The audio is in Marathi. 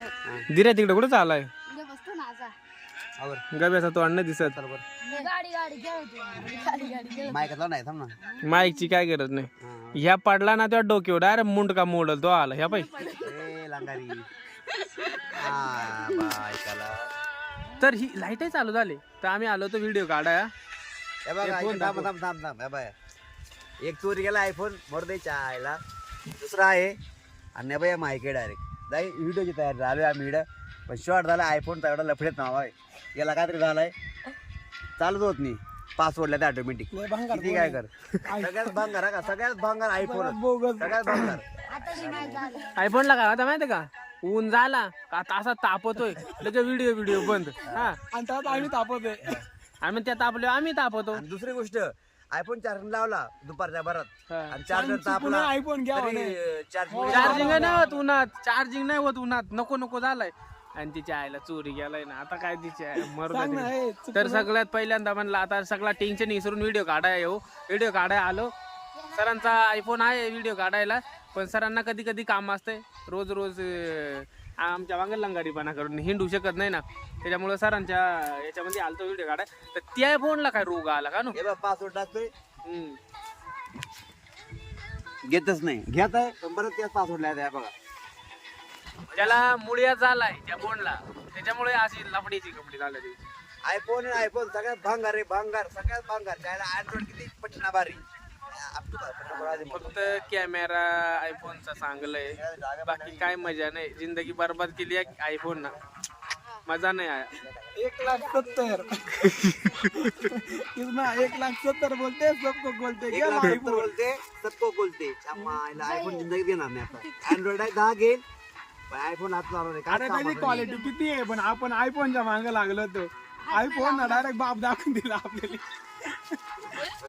दिरे तिकडे कुठं चालाय इथे बसतो ना आता. गब्याचा तो अन्न दिसत गाडी गाडी खेळतो. मायकातला नाही थांब ना. माईकची काय गरज नाही ह्या पडला ना त्या डोक्यावर डायरेक्ट मुंडका मोडल तो आला ह्या पाय ए लांगारी. हा बायकाला. तर ही लाईटही चालू झाली तर आम्ही आलो तो व्हिडिओ काढाया हे बघा हे फोन थांब दाखव. थांब थांब थांब. हे बघा एक चोरी गेला आयफोन मोर द्यायच्या आयला. दुसरा आहे आणि बाया मायके डायरेक्ट जाई व्हिडिओची तयारी झालोय आम्ही इकडं. पण शॉर्ट झाला आयफोनचा एवढा लफडेत नाव आहे याला काहीतरी झालाय चालूच होत नाही. पासवर्डला ते ऑटोमॅटिक किती काय कर. सगळ्यात भांगार हा का सगळ्यात भांगार आयफोन सगळ्यात भांगार. आता ते नाही झालं. आयफोनला काय आता माहिती का ऊन झाला का तासा तापतोय लगे व्हिडिओ बंद हा आणि त्यात आम्ही तापवतोय. आम्ही त्या तापलो आम्ही तापवतो आणि दुसरी गोष्ट आयफोन चार्जिंग लावला दुपारच्या भरात हा. आणि चार्जर तापला आयफोन घ्या चार्जिंग नाही होत उन्हात चार्जिंग नाही होत उन्हात नको झालाय आणि तिच्या आईला चोरी गेलाय ना आता काय तिच्या सांग ना, हे मरत तर सगळ्यात पहिल्यांदा म्हणलं आता सगळा टेन्शन विसरून व्हिडिओ काढाय येऊ व्हिडिओ काढाय आलो. सरांचा आयफोन आहे व्हिडिओ काढायला पण सरांना कधी कधी काम असते रोज आमच्या वांगल लंगारीपणा करून हिंडू शकत नाही ना त्याच्यामुळे सरांच्या याच्यामध्ये आलतो व्हिडिओ काढाय तर त्या फोनला काय रोग आला का नो हे बघ पासवर्ड टाकतोय घेतच नाही घेत आहे पण परत त्याच पासवर्ड लिहायचा आहे बघा. ज्याला मुळ्या झालाय त्या फोनला त्याच्यामुळे अशी लफडीची कपडी झाली. आयफोन सगळ्यात भांगार आहे भांगार सगळ्यात भांगार त्याला अँड्रॉइड किती पटना भारी. फक्त कॅमेरा आयफोनचा चांगलंय बाकी काय मजा नाही जिंदगी बर्बाद केली आहे आयफोन ना मजा नाही आया. 1,70,000 कितना 1,70,000 बोलते सबको बोलते क्या आयफोन बोलते सबको बोलते आयफोन जिंदगी देणार नाही आता. अँड्रॉइड आहे 10 घेईल पण आयफोन हात लावणार नाही. अरे त्याची क्वालिटी किती आहे पण आपण आयफोनच्या मागे लागलो तो आयफोन ना डायरेक्ट बाप दाखवून दिला आपल्याला.